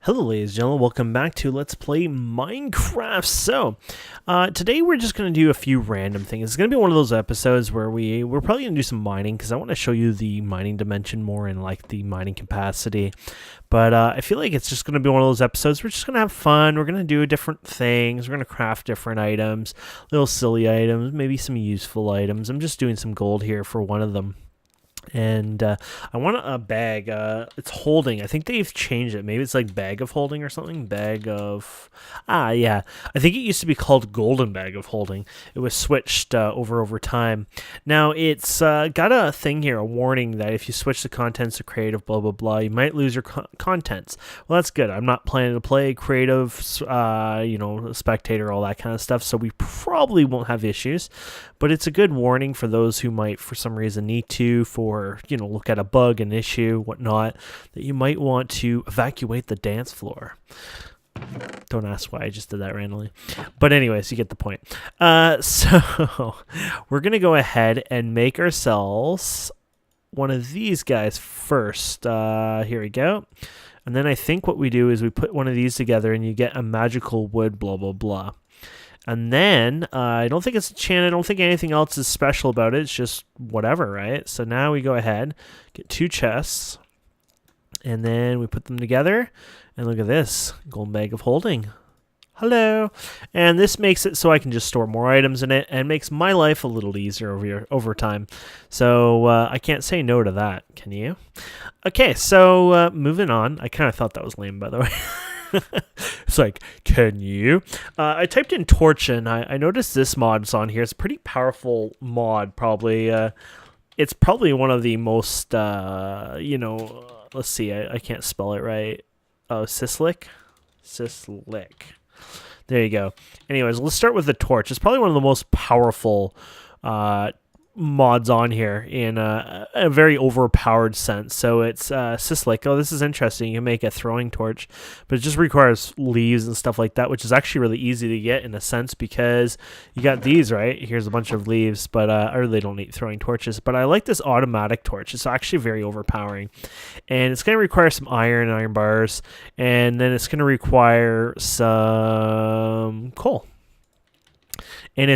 Hello ladies and gentlemen, welcome back to Let's Play Minecraft. So, today we're just going to do a few random things. It's going to be one of those episodes where we're probably going to do some mining, because I want to show you the mining dimension more and like the mining capacity. But I feel like it's just going to be one of those episodes. We're just going to have fun. We're going to do different things. We're going to craft different items, little silly items, maybe some useful items. I'm just doing some gold here for one of them. And I want a bag. It's holding. I think they've changed it. Maybe it's like bag of holding or something. Bag of... yeah. I think it used to be called golden bag of holding. It was switched over time. Now, it's got a thing here, a warning that if you switch the contents to creative, blah, blah, blah, you might lose your contents. Well, that's good. I'm not planning to play creative, spectator, all that kind of stuff, so we probably won't have issues. But it's a good warning for those who might, for some reason, need to, look at a bug, an issue, whatnot, that you might want to evacuate the dance floor. Don't ask why, I just did that randomly. But anyways, you get the point. So we're going to go ahead and make ourselves one of these guys first. Here we go. And then I think what we do is we put one of these together and you get a magical wood, blah, blah, blah. And then, I don't think it's enchanted, I don't think anything else is special about it, it's just whatever, right? So now we go ahead, get 2 chests, and then we put them together, and look at this, golden bag of holding. Hello! And this makes it so I can just store more items in it, and makes my life a little easier over time. So, I can't say no to that, can you? Okay, so, moving on. I kind of thought that was lame, by the way. It's like, can you? I typed in torch and I noticed this mod's on here. It's a pretty powerful mod, probably. It's probably one of the most, let's see, I can't spell it right. Oh, Sislic? Sislic. There you go. Anyways, let's start with the torch. It's probably one of the most powerful mods on here in a very overpowered sense. So it's Sislic. Oh, this is interesting. You can make a throwing torch, but it just requires leaves and stuff like that, which is actually really easy to get in a sense because you got these, right? Here's a bunch of leaves, but I really don't need throwing torches. But I like this automatic torch. It's actually very overpowering, and it's going to require some iron bars, and then it's going to require some coal. And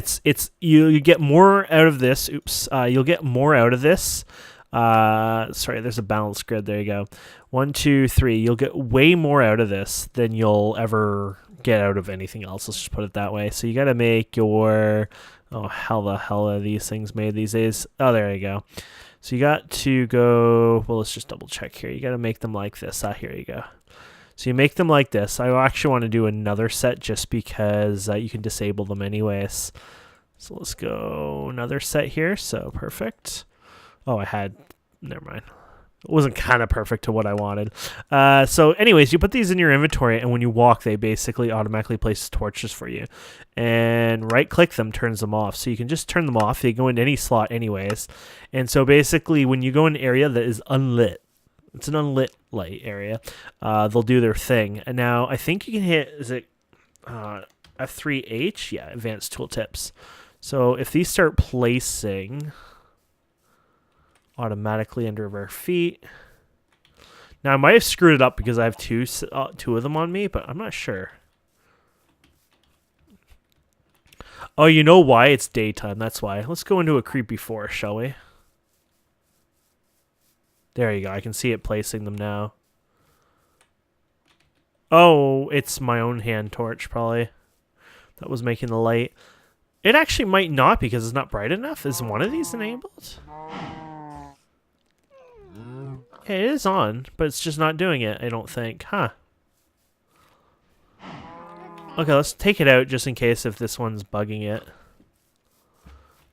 you get more out of this. You'll get more out of this. Sorry, there's a balance grid. There you go. 1, 2, 3. You'll get way more out of this than you'll ever get out of anything else. Let's just put it that way. So you got to make your... Oh, how the hell are these things made these days? Oh, there you go. So you got to go... Well, let's just double check here. You got to make them like this. Here you go. So you make them like this. I actually want to do another set just because you can disable them anyways. So let's go another set here. So perfect. Oh, never mind. It wasn't kind of perfect to what I wanted. So anyways, you put these in your inventory, and when you walk, they basically automatically place torches for you. And right-click them turns them off. So you can just turn them off. They go into any slot anyways. And so basically, when you go in an area that is unlit, it's an unlit light area, they'll do their thing. And now I think you can hit, is it F3H? Yeah, advanced tooltips. So if these start placing automatically under our feet. Now I might have screwed it up because I have two of them on me, but I'm not sure. Oh, you know why? It's daytime, that's why. Let's go into a creepy forest, shall we? There you go. I can see it placing them now. Oh, it's my own hand torch, probably. That was making the light. It actually might not because it's not bright enough. Is one of these enabled? Yeah, it is on, but it's just not doing it, I don't think. Huh. Okay, let's take it out just in case if this one's bugging it.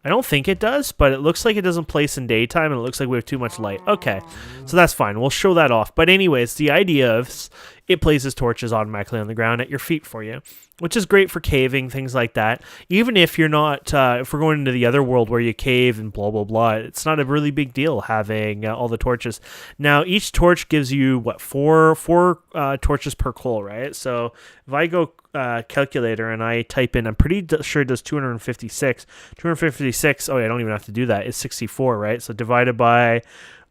I don't think it does, but it looks like it doesn't place in daytime, and it looks like we have too much light. Okay, so that's fine. We'll show that off. But anyways, the idea of it places torches automatically on the ground at your feet for you, which is great for caving, things like that. Even if you're not, if we're going into the other world where you cave and blah, blah, blah, it's not a really big deal having all the torches. Now, each torch gives you, what, four torches per coal, right? So if I go calculator and I type in, I'm pretty sure it does 256. 256, oh yeah, I don't even have to do that. It's 64, right? So divided by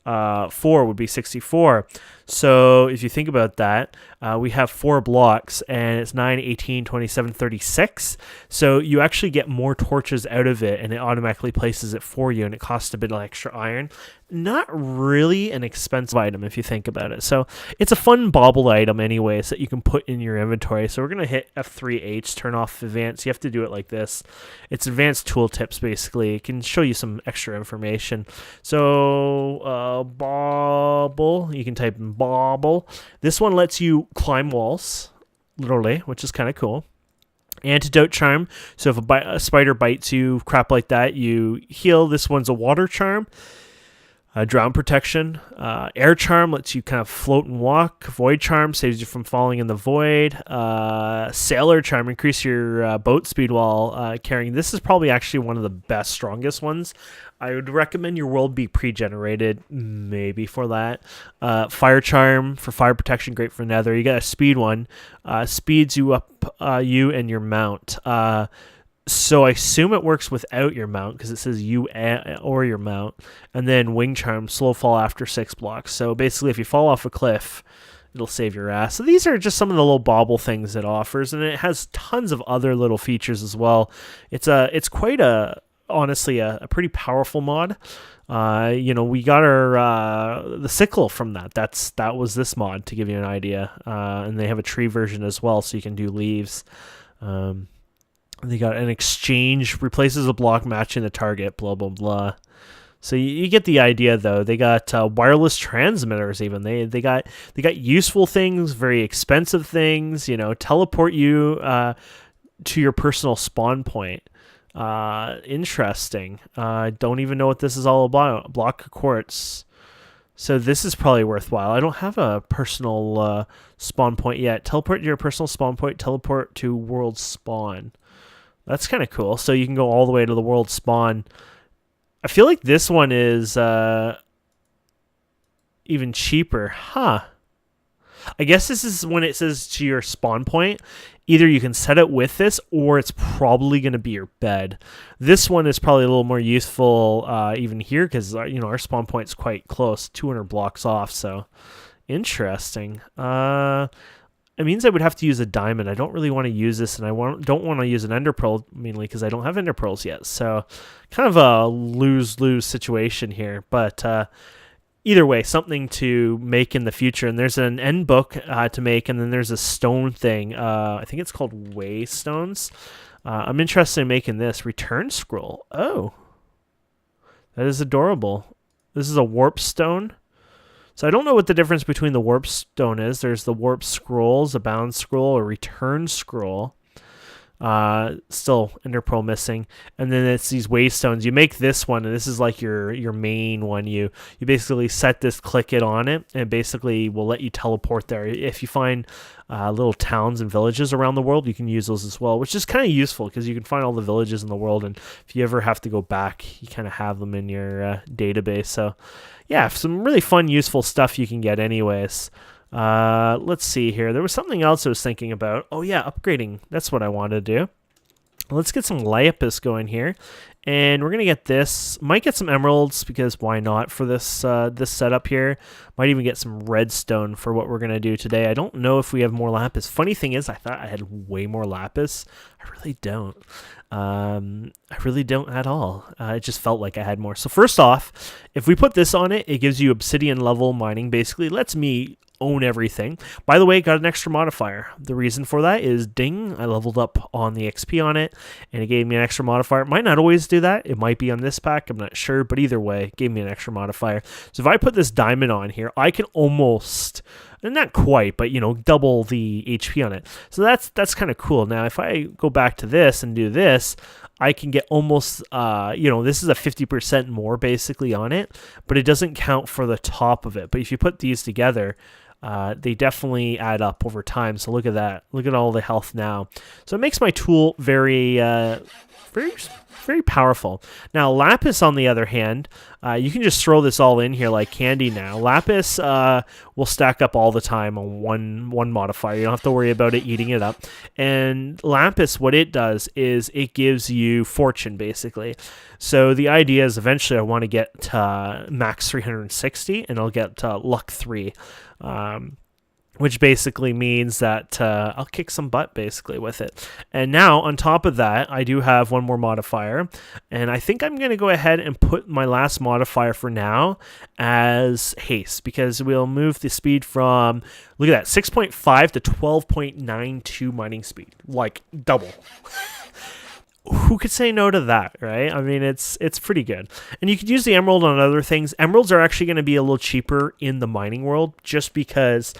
4 would be 64. So if you think about that, we have 4 blocks, and it's 9, 18, 27, 36. So you actually get more torches out of it, and it automatically places it for you, and it costs a bit of extra iron. Not really an expensive item if you think about it. So it's a fun bauble item anyways that you can put in your inventory. So we're going to hit F3H, turn off advanced. You have to do it like this. It's advanced tooltips basically. It can show you some extra information. So bauble, you can type in bauble. This one lets you climb walls, literally, which is kind of cool. Antidote Charm, so if a spider bites you, crap like that, you heal. This one's a water charm. Drown protection. Air charm lets you kind of float and walk. Void charm saves you from falling in the void. Sailor charm, increase your boat speed while carrying. This is probably actually one of the best, strongest ones. I would recommend your world be pre-generated, maybe for that. Fire charm for fire protection, great for nether. You got a speed one. Speeds you up, you and your mount. So I assume it works without your mount because it says you or your mount. And then wing charm, slow fall after 6 blocks. So basically if you fall off a cliff, it'll save your ass. So these are just some of the little bauble things it offers, and it has tons of other little features as well. It's quite honestly a pretty powerful mod. We got the sickle from that. That was this mod, to give you an idea. And they have a tree version as well, so you can do leaves. They got an exchange, replaces a block matching the target, blah, blah, blah. So you get the idea, though. They got wireless transmitters even. They got useful things, very expensive things, teleport you to your personal spawn point. Interesting. I don't even know what this is all about. Block of quartz. So this is probably worthwhile. I don't have a personal spawn point yet. Teleport to your personal spawn point, teleport to world spawn. That's kind of cool. So you can go all the way to the world spawn. I feel like this one is even cheaper. Huh. I guess this is when it says to your spawn point. Either you can set it with this, or it's probably going to be your bed. This one is probably a little more useful even here because our spawn point is quite close, 200 blocks off. So interesting. It means I would have to use a diamond. I don't really want to use this, and don't want to use an ender pearl, mainly because I don't have ender pearls yet. So kind of a lose-lose situation here. But either way, something to make in the future. And there's an end book to make, and then there's a stone thing. I think it's called Waystones. I'm interested in making this. Return scroll. Oh, that is adorable. This is a warp stone. So I don't know what the difference between the warp stone is. There's the warp scrolls, a bound scroll, a return scroll. Still ender pearl missing. And then it's these waystones. You make this one, and this is like your main one. You basically set this, click it on it, and it basically will let you teleport there. If you find little towns and villages around the world, you can use those as well, which is kind of useful because you can find all the villages in the world, and if you ever have to go back, you kind of have them in your database. So yeah, some really fun, useful stuff you can get anyways. Let's see here. There was something else I was thinking about. Oh yeah, upgrading. That's what I wanted to do. Let's get some lapis going here. And we're going to get this. Might get some emeralds because why not for this this setup here. Might even get some redstone for what we're going to do today. I don't know if we have more lapis. Funny thing is, I thought I had way more lapis. I really don't. I really don't at all. It just felt like I had more. So first off, if we put this on it, it gives you obsidian level mining. Basically, lets me own everything. By the way, got an extra modifier. The reason for that is ding, I leveled up on the XP on it, and it gave me an extra modifier. It might not always do that. It might be on this pack. I'm not sure, but either way, it gave me an extra modifier. So if I put this diamond on here, I can almost, not quite, but double the HP on it. So that's kind of cool. Now, if I go back to this and do this, I can get almost, this is a 50% more basically on it, but it doesn't count for the top of it. But if you put these together, they definitely add up over time. So look at that. Look at all the health now. So it makes my tool very, very powerful. Now, Lapis, on the other hand, you can just throw this all in here like candy now. Lapis will stack up all the time on one modifier. You don't have to worry about it eating it up. And Lapis, what it does is it gives you fortune, basically. So the idea is eventually I want to get to max 360, and I'll get luck 3. Which basically means that I'll kick some butt, basically, with it. And now, on top of that, I do have one more modifier. And I think I'm going to go ahead and put my last modifier for now as haste, because we'll move the speed from, look at that, 6.5 to 12.92 mining speed. Like, double. Who could say no to that, right? I mean, it's pretty good. And you could use the emerald on other things. Emeralds are actually going to be a little cheaper in the mining world, just because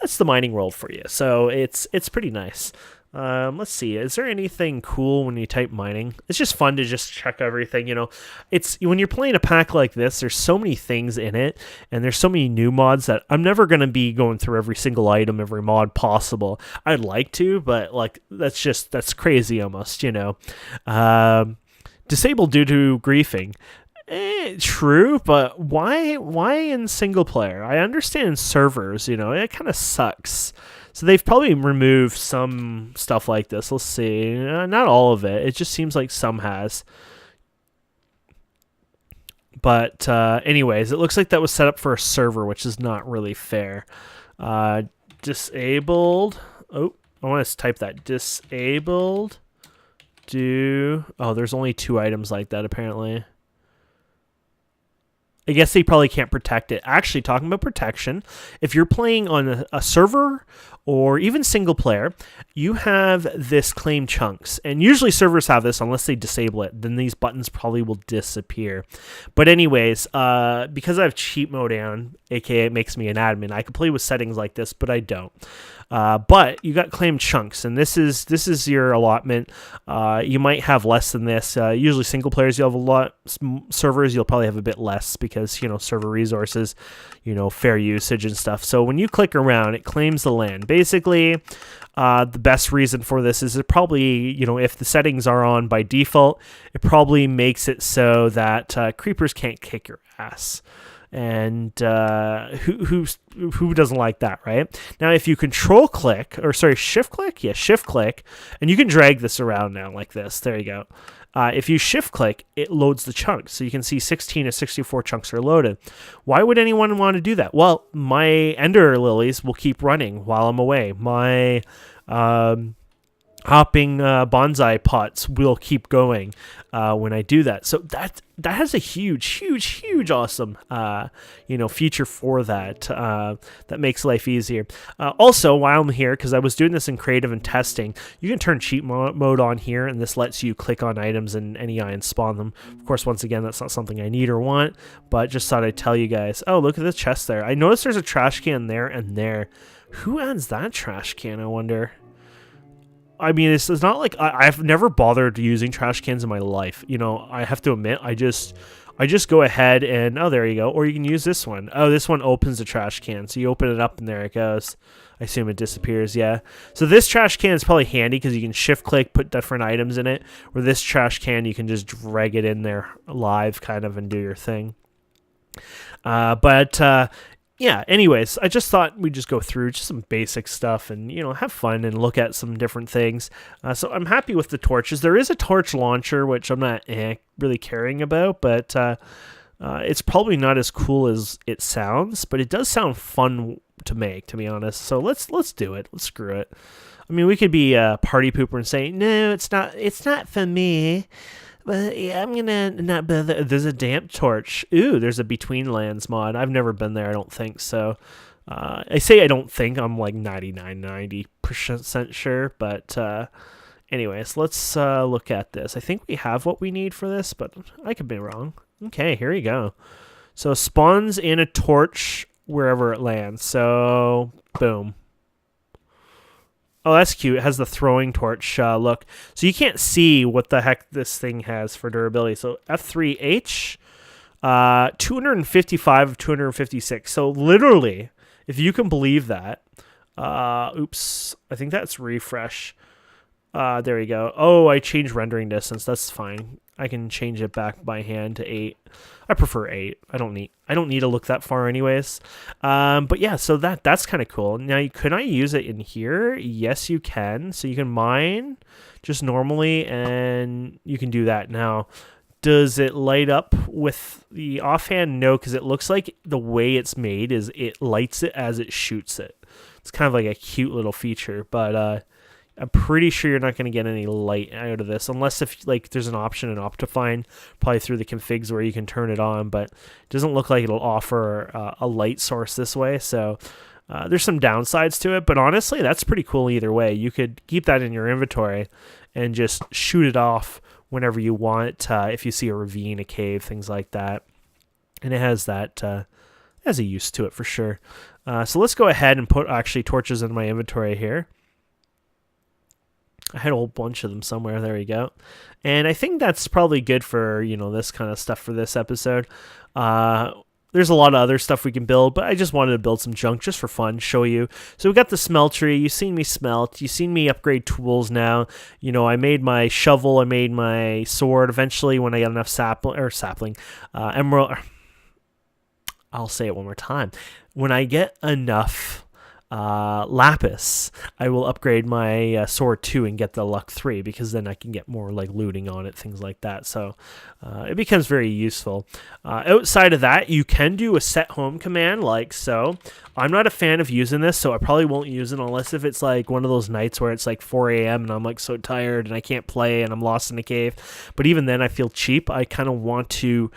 that's the mining world for you. So it's pretty nice. Let's see. Is there anything cool when you type mining? It's just fun to just check everything. You know, it's when you're playing a pack like this, there's so many things in it, and there's so many new mods that I'm never going to be going through every single item, every mod possible. I'd like to, but like that's crazy almost, you know. Disabled due to griefing. True, but why in single player? I understand servers, you know, it kind of sucks. So they've probably removed some stuff like this. Let's see. Not all of it. It just seems like some has. But anyways, it looks like that was set up for a server, which is not really fair. Disabled. Oh, I want to type that. Disabled. Oh, there's only 2 items like that, apparently. I guess they probably can't protect it. Actually, talking about protection, if you're playing on a server or even single player, you have this claim chunks. And usually servers have this unless they disable it. Then these buttons probably will disappear. But anyways, because I have cheat mode on, aka it makes me an admin, I can play with settings like this, but I don't. But you got claim chunks, and this is your allotment. You might have less than this. Usually single players you'll have a lot. Servers you'll probably have a bit less because, you know, server resources, you know, fair usage and stuff. So when you click around, it claims the land. Basically, the best reason for this is it probably, you know, if the settings are on by default, it probably makes it so that creepers can't kick your ass. And who doesn't like that, right? Now, if you shift click, shift click, and you can drag this around now like this. There you go. If you shift click, it loads the chunks. So you can see 16 to 64 chunks are loaded. Why would anyone want to do that? Well, my ender lilies will keep running while I'm away. My hopping bonsai pots will keep going when I do that. So that has a huge awesome feature for that that makes life easier. Also, while I'm here, because I was doing this in creative and testing, you can turn cheat mode on here, and this lets you click on items in NEI and spawn them. Of course, once again, that's not something I need or want, but just thought I'd tell you guys. Oh, look at the chest there. I noticed there's a trash can there and there. Who adds that trash can, I wonder? I mean, it's not like I've never bothered using trash cans in my life. You know, I have to admit, I just go ahead and, oh, there you go. Or you can use this one. Oh, this one opens the trash can. So you open it up and there it goes. I assume it disappears, yeah. So this trash can is probably handy because you can shift click, put different items in it. Where this trash can, you can just drag it in there live kind of and do your thing. Yeah, anyways, I just thought we'd just go through just some basic stuff and, you know, have fun and look at some different things. So I'm happy with the torches. There is a torch launcher, which I'm not really caring about, but it's probably not as cool as it sounds, but it does sound fun to make, to be honest. So let's do it. Let's screw it. I mean, we could be a party pooper and say, no, it's not for me. But yeah, I'm gonna not bother. There's a damp torch. Ooh, there's a Between Lands mod. I've never been there. I don't think so. I say I don't think. I'm like 90% sure. But anyways, let's look at this. I think we have what we need for this, but I could be wrong. Okay, here you go. So spawns in a torch wherever it lands. So boom. Oh, that's cute. It has the throwing torch look. So you can't see what the heck this thing has for durability. So F3H, 255 of 256. So literally, If you can believe that. Oops. I think that's refresh. There we go. Oh, I changed rendering distance. That's fine. I can change it back by hand to 8. I prefer 8. I don't need to look that far anyways. But yeah, so that's kind of cool. Now, can I use it in here? Yes, you can. So you can mine just normally, and you can do that now. Does it light up with the offhand? No, because it looks like the way it's made is it lights it as it shoots it. It's kind of like a cute little feature, but I'm pretty sure you're not going to get any light out of this, unless if like there's an option in Optifine, probably through the configs where you can turn it on, but it doesn't look like it'll offer a light source this way. So there's some downsides to it, but honestly, that's pretty cool either way. You could keep that in your inventory and just shoot it off whenever you want, if you see a ravine, a cave, things like that. And it has that as a use to it for sure. So let's go ahead and put actually torches in my inventory here. I had a whole bunch of them somewhere. There we go. And I think that's probably good for, this kind of stuff for this episode. There's a lot of other stuff we can build, but I just wanted to build some junk just for fun, show you. So we got the smeltery. You've seen me smelt. You've seen me upgrade tools now. I made my shovel. I made my sword. Eventually, when I got enough emerald. I'll say it one more time. When I get enough lapis, I will upgrade my sword 2 and get the luck 3, because then I can get more like looting on it, things like that. So it becomes very useful. Outside of that, you can do a set home command like so. I'm not a fan of using this, so I probably won't use it unless if it's like one of those nights where it's like 4 a.m. and I'm like so tired and I can't play and I'm lost in a cave. But even then, I feel cheap. I kind of want to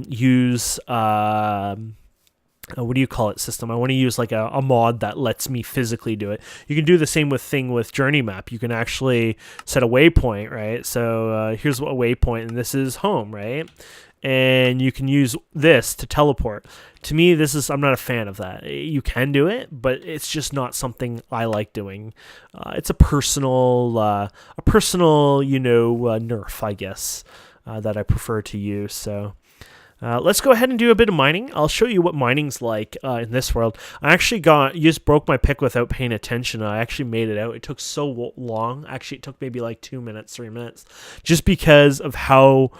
use what do you call it, system. I want to use like a mod that lets me physically do it. You can do the same with journey map. You can actually set a waypoint, right? So here's what a waypoint, and this is home, right? And you can use this to teleport. To me, I'm not a fan of that. You can do it, but it's just not something I like doing. It's a personal nerf, I guess, that I prefer to use. So let's go ahead and do a bit of mining. I'll show you what mining's like in this world. I actually just broke my pick without paying attention. I actually made it out. It took so long. Actually, it took maybe like 2 minutes, 3 minutes, just because of how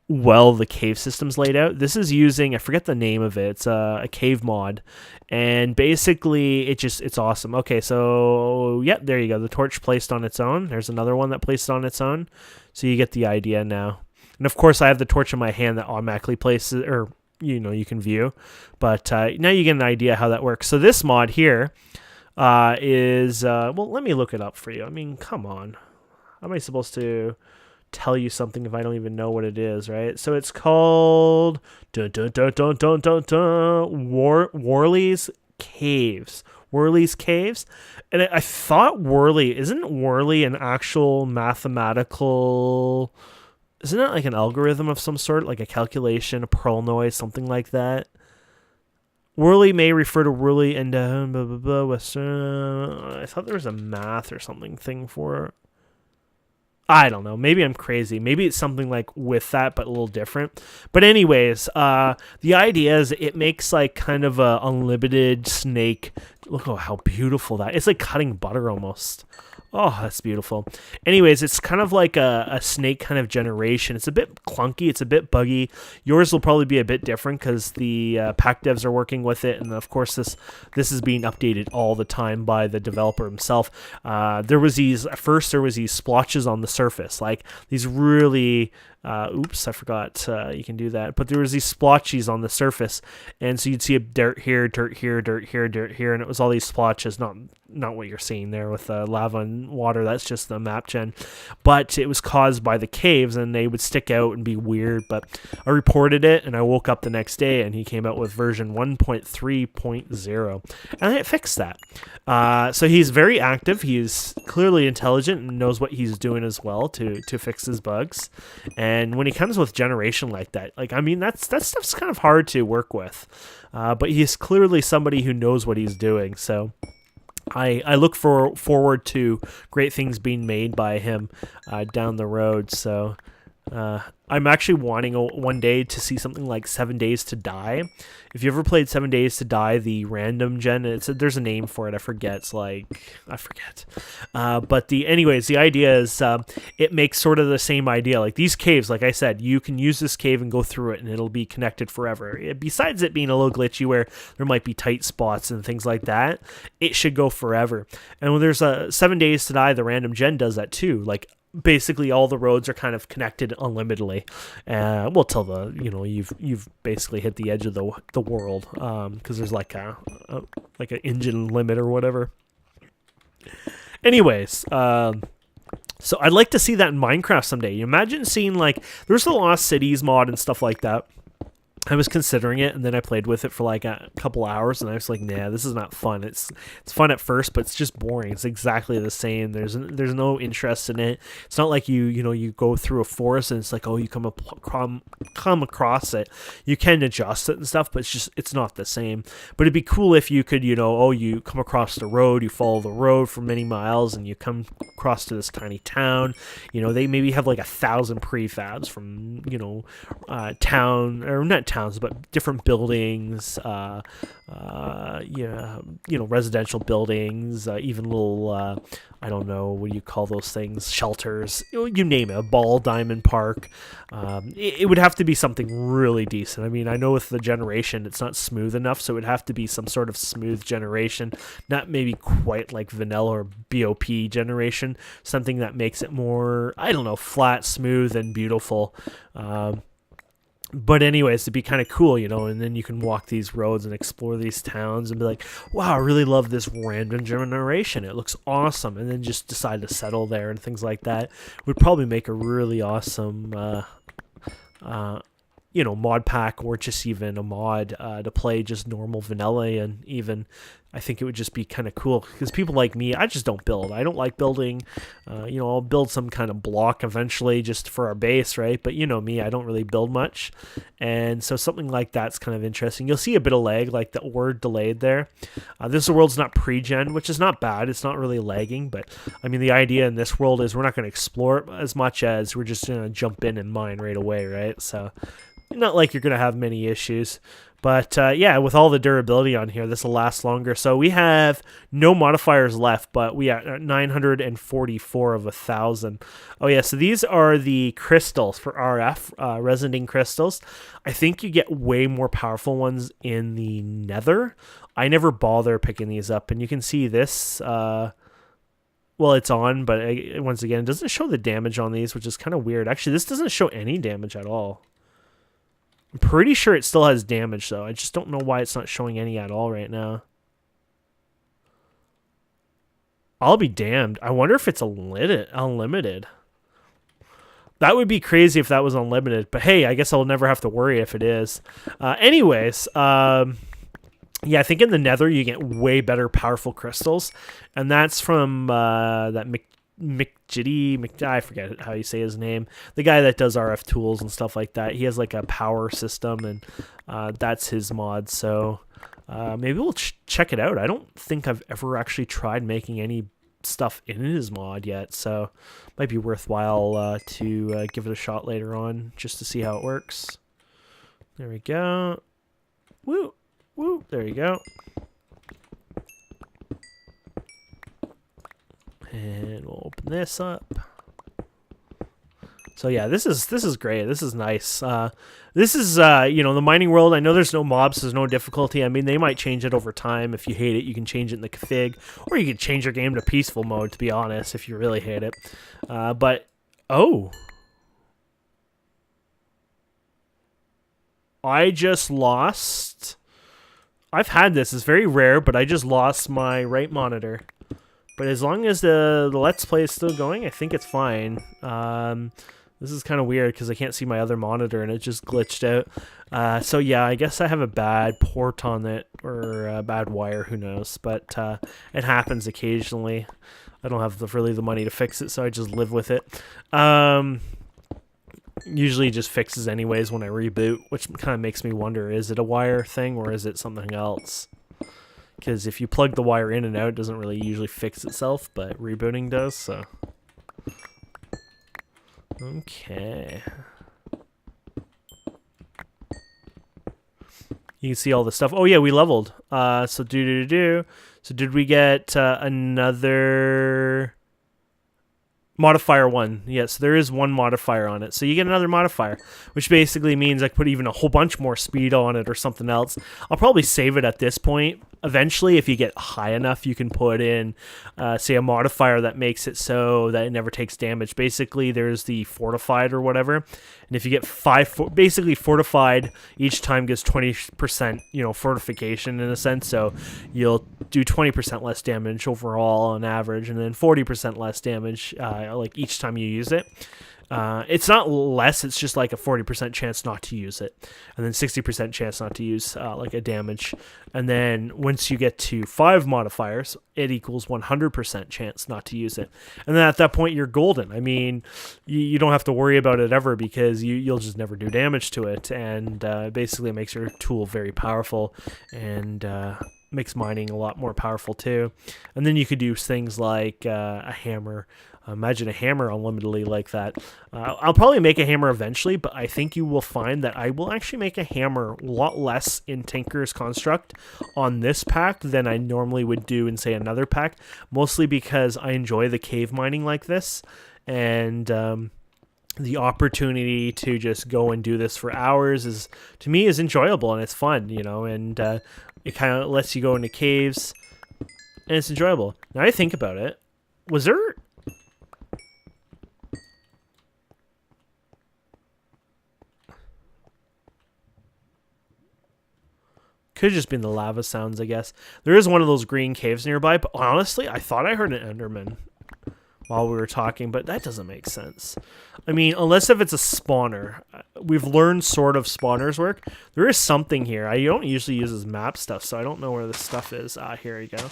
well the cave system's laid out. This is using, I forget the name of it. It's a cave mod, and basically it's awesome. Okay, so yeah, there you go. The torch placed on its own. There's another one that placed on its own. So you get the idea now. And of course, I have the torch in my hand that automatically places, or you can view. But now you get an idea how that works. So this mod here is well, let me look it up for you. I mean, come on, how am I supposed to tell you something if I don't even know what it is, right? So it's called Worley's Caves. Worley's Caves. And I thought isn't Worley an actual mathematical? Isn't it like an algorithm of some sort, like a calculation, a Perl noise, something like that? Worley may refer to Worley and blah, blah, blah, Western. I thought there was a math or something thing for it. I don't know. Maybe I'm crazy. Maybe it's something like with that, but a little different. But anyways, the idea is it makes like kind of a unlimited snake. Look how beautiful that is. It's like cutting butter almost. Oh, that's beautiful. Anyways, it's kind of like a snake kind of generation. It's a bit clunky. It's a bit buggy. Yours will probably be a bit different because the pack devs are working with it. And of course, this is being updated all the time by the developer himself. At first there was these splotches on the surface, like these really... oops, I forgot you can do that. But there was these splotches on the surface, and so you'd see a dirt here, dirt here, dirt here, dirt here, and it was all these splotches, not what you're seeing there with lava and water. That's just the map gen. But it was caused by the caves, and they would stick out and be weird. But I reported it, and I woke up the next day, and he came out with version 1.3.0, and it fixed that. So he's very active. He's clearly intelligent and knows what he's doing as well to fix his bugs. And when he comes with generation like that, like, I mean, that stuff's kind of hard to work with. But he's clearly somebody who knows what he's doing. So I look forward to great things being made by him down the road. So I'm actually wanting one day to see something like 7 Days to Die. If you ever played 7 Days to Die, the random gen, there's a name for it. I forget. But anyways, the idea is it makes sort of the same idea. Like these caves, like I said, you can use this cave and go through it, and it'll be connected forever. Besides it being a little glitchy where there might be tight spots and things like that, it should go forever. And when there's a 7 Days to Die, the random gen does that too. Like basically all the roads are kind of connected unlimitedly, well, till you've basically hit the edge of the world, because there's like an engine limit or whatever. Anyways, so I'd like to see that in Minecraft someday. You imagine seeing like there's the Lost Cities mod and stuff like that. I was considering it, and then I played with it for like a couple hours, and I was like, nah, this is not fun. It's fun at first, but it's just boring. It's exactly the same. There's no interest in it. It's not like you go through a forest and it's like, oh, you come across it. You can adjust it and stuff, but it's not the same. But it'd be cool if you could, you come across the road, you follow the road for many miles, and you come across to this tiny town. They maybe have like 1,000 prefabs from town, or not towns, but different buildings, residential buildings, even little, I don't know, what do you call those things? Shelters, you name it, a ball diamond park. It would have to be something really decent. I mean, I know with the generation, it's not smooth enough, so it would have to be some sort of smooth generation, not maybe quite like vanilla or BOP generation, something that makes it more, I don't know, flat, smooth, and beautiful. But anyways, it'd be kind of cool, and then you can walk these roads and explore these towns and be like, wow, I really love this random generation. It looks awesome. And then just decide to settle there and things like that. Would probably make a really awesome, mod pack, or just even a mod to play just normal vanilla. And even I think it would just be kind of cool because people like me, I just don't build. I don't like building. I'll build some kind of block eventually just for our base, right? But me, I don't really build much. And so something like that's kind of interesting. You'll see a bit of lag, like the word delayed there. This world's not pre-gen, which is not bad. It's not really lagging. But I mean, the idea in this world is we're not going to explore it as much as we're just going to jump in and mine right away, right? So not like you're going to have many issues. But yeah, with all the durability on here, this will last longer. So we have no modifiers left, but we are 944 of 1,000. Oh yeah, so these are the crystals for RF, resonating crystals. I think you get way more powerful ones in the Nether. I never bother picking these up, and you can see this. Well, it's on, but once again, it doesn't show the damage on these, which is kind of weird. Actually, this doesn't show any damage at all. I'm pretty sure it still has damage, though. I just don't know why it's not showing any at all right now. I'll be damned. I wonder if it's unlimited. That would be crazy if that was unlimited. But hey, I guess I'll never have to worry if it is. Anyways, yeah, I think in the Nether you get way better powerful crystals. And that's from that I forget how you say his name, the guy that does RF tools and stuff like that. He has like a power system, and that's his mod. So maybe we'll check it out. I don't think I've ever actually tried making any stuff in his mod yet, so might be worthwhile to give it a shot later on just to see how it works. There we go. Woo, woo. There you go. And we'll open this up. So yeah, this is great. This is nice. This is the mining world. I know there's no mobs, there's no difficulty. I mean, they might change it over time. If you hate it, you can change it in the config, or you can change your game to peaceful mode. To be honest, if you really hate it, but I just lost. I've had this. It's very rare, but I just lost my right monitor. But as long as the Let's Play is still going, I think it's fine. This is kind of weird because I can't see my other monitor and it just glitched out. So yeah, I guess I have a bad port on it, or a bad wire, who knows. But it happens occasionally. I don't have really the money to fix it, so I just live with it. Usually it just fixes anyways when I reboot, which kind of makes me wonder, is it a wire thing or is it something else? Because if you plug the wire in and out, it doesn't really usually fix itself, but rebooting does, so. Okay. You can see all the stuff. Oh yeah, we leveled. So So did we get another modifier 1? Yes, there is one modifier on it. So you get another modifier, which basically means I put even a whole bunch more speed on it or something else. I'll probably save it at this point. Eventually, if you get high enough, you can put in, say, a modifier that makes it so that it never takes damage. Basically, there's the fortified or whatever. And if you get basically fortified, each time gives 20%, fortification in a sense. So you'll do 20% less damage overall on average, and then 40% less damage like each time you use it. It's not less, it's just like a 40% chance not to use it, and then 60% chance not to use like a damage. And then once you get to 5 modifiers, it equals 100% chance not to use it. And then at that point, you're golden. I mean, you don't have to worry about it ever, because you'll just never do damage to it. And basically it makes your tool very powerful, and makes mining a lot more powerful too. And then you could do things like a hammer. Imagine a hammer unlimitedly like that. I'll probably make a hammer eventually, but I think you will find that I will actually make a hammer a lot less in Tinker's Construct on this pack than I normally would do in, say, another pack, mostly because I enjoy the cave mining like this, and the opportunity to just go and do this for hours to me is enjoyable, and it's fun, and it kind of lets you go into caves, and it's enjoyable. Now I think about it, was there... Could have just been the lava sounds, I guess. There is one of those green caves nearby, but honestly, I thought I heard an Enderman while we were talking, but that doesn't make sense. I mean, unless if it's a spawner. We've learned sort of spawners work. There is something here. I don't usually use this map stuff, so I don't know where this stuff is. Here we go.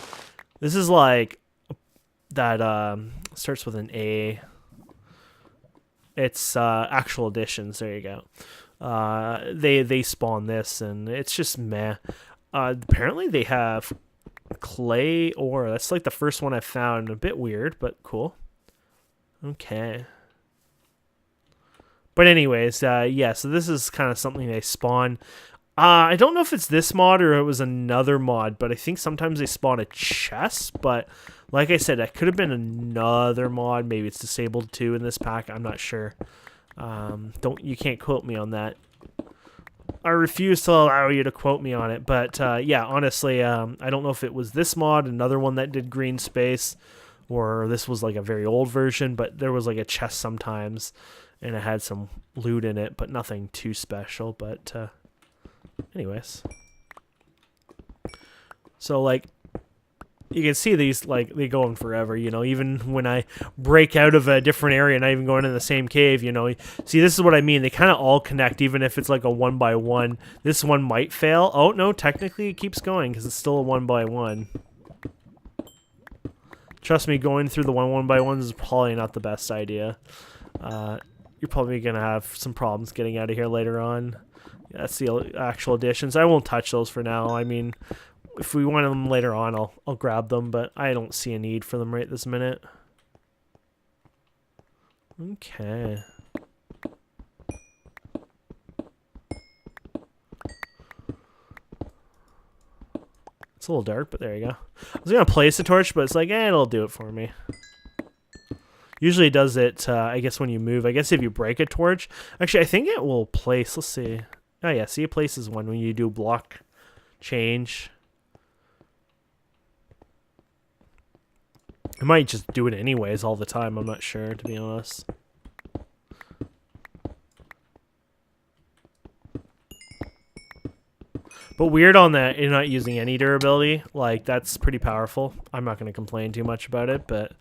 This is like that starts with an A. It's actual additions. There you go. They spawn this, and it's just meh. Apparently they have clay ore. That's like the first one I found. A bit weird, but cool. Okay. But anyways, yeah, so this is kind of something they spawn. I don't know if it's this mod or it was another mod, but I think sometimes they spawn a chest. But like I said, that could have been another mod. Maybe it's disabled too in this pack. I'm not sure. You can't quote me on that. I refuse to allow you to quote me on it. But yeah, honestly, I don't know if it was this mod, another one that did green space, or this was like a very old version, but there was like a chest sometimes, and it had some loot in it, but nothing too special. But anyways, so like, you can see these, like, they go on forever, even when I break out of a different area and I even go into the same cave, See, this is what I mean. They kind of all connect, even if it's like a 1x1. This one might fail. Oh, no, technically it keeps going because it's still a 1x1. Trust me, going through the 1x1s is probably not the best idea. You're probably going to have some problems getting out of here later on. Yeah, that's the actual additions. I won't touch those for now. I mean... if we want them later on, I'll grab them, but I don't see a need for them right this minute. Okay. It's a little dark, but there you go. I was going to place a torch, but it's like, it'll do it for me. Usually it does it, I guess, when you move. I guess if you break a torch. Actually, I think it will place. Let's see. Oh, yeah. See, it places one when you do block change. I might just do it anyways all the time. I'm not sure, to be honest. But weird on that, you're not using any durability. Like, that's pretty powerful. I'm not going to complain too much about it. But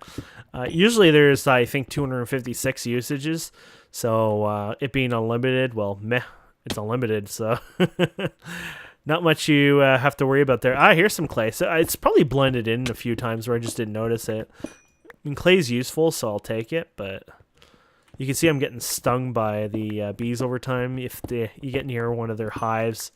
usually there's, I think, 256 usages. So it being unlimited, well, meh. It's unlimited, so... not much you have to worry about there. Here's some clay. So it's probably blended in a few times where I just didn't notice it. I mean, clay's useful, so I'll take it, but you can see I'm getting stung by the bees over time. If you get near one of their hives,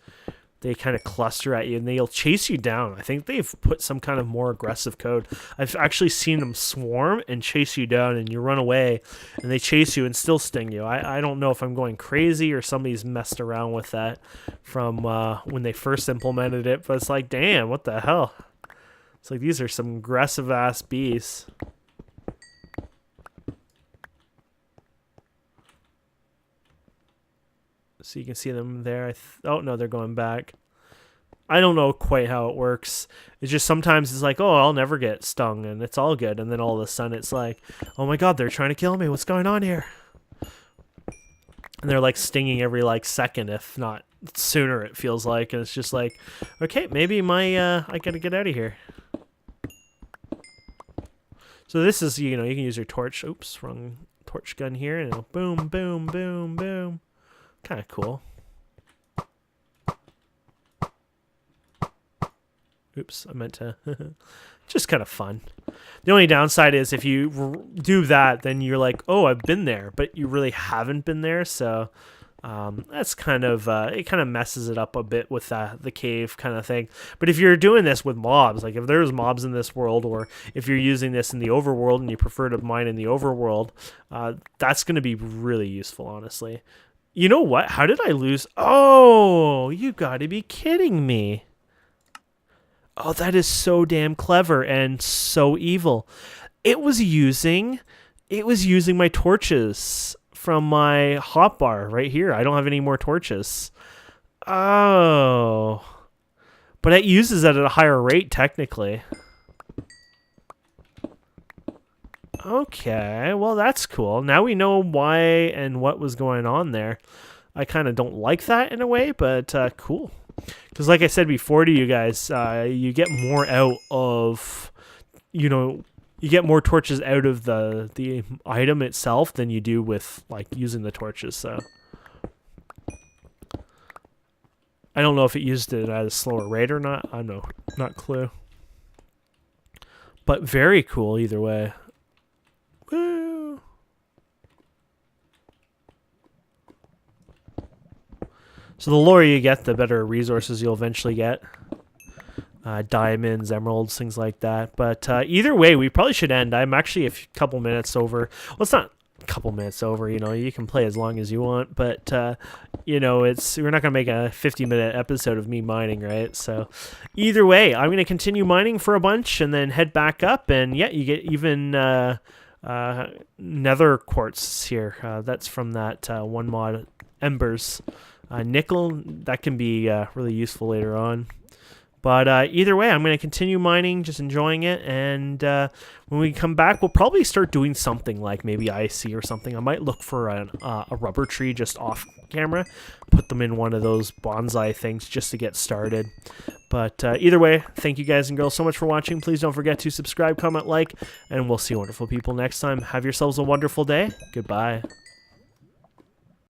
they kind of cluster at you and they'll chase you down. I think they've put some kind of more aggressive code. I've actually seen them swarm and chase you down, and you run away and they chase you and still sting you. I don't know if I'm going crazy or somebody's messed around with that from when they first implemented it, but it's like, damn, what the hell? It's like, these are some aggressive ass bees. So you can see them there. Oh, no, they're going back. I don't know quite how it works. It's just sometimes it's like, oh, I'll never get stung, and it's all good. And then all of a sudden it's like, oh my god, they're trying to kill me. What's going on here? And they're like stinging every like second, if not sooner, it feels like. And it's just like, okay, maybe I gotta get out of here. So this is, you know, you can use your torch. Oops, wrong torch gun here. And it'll boom, boom, boom, boom. Kind of cool. Oops, I meant to. Just kind of fun. The only downside is if you do that, then you're like, oh, I've been there, but you really haven't been there. So that's kind of, it kind of messes it up a bit with the cave kind of thing. But if you're doing this with mobs, like if there's mobs in this world, or if you're using this in the overworld and you prefer to mine in the overworld, that's going to be really useful, honestly. You know what? How did I lose? Oh, you got to be kidding me. Oh, that is so damn clever and so evil. It was using my torches from my hotbar right here. I don't have any more torches. Oh. But it uses it at a higher rate, technically. Okay, well, that's cool. Now we know why and what was going on there. I kind of don't like that in a way, but cool. Because like I said before to you guys, you get more out of, you know, you get more torches out of the item itself than you do with, like, using the torches, so. I don't know if it used it at a slower rate or not. I know, not clue. But very cool either way. Woo! So the lower you get, the better resources you'll eventually get. Diamonds, emeralds, things like that. But either way, we probably should end. I'm actually a couple minutes over. Well, it's not a couple minutes over. You know, you can play as long as you want. But, you know, we're not going to make a 50-minute episode of me mining, right? So either way, I'm going to continue mining for a bunch and then head back up. And, yeah, you get even nether quartz here. That's from that one mod, Embers. Nickel, that can be really useful later on. But either way, I'm going to continue mining, just enjoying it. And when we come back, we'll probably start doing something like maybe IC or something. I might look for a rubber tree just off camera, put them in one of those bonsai things just to get started. But either way, thank you guys and girls so much for watching. Please don't forget to subscribe, comment, like, and we'll see wonderful people next time. Have yourselves a wonderful day. Goodbye.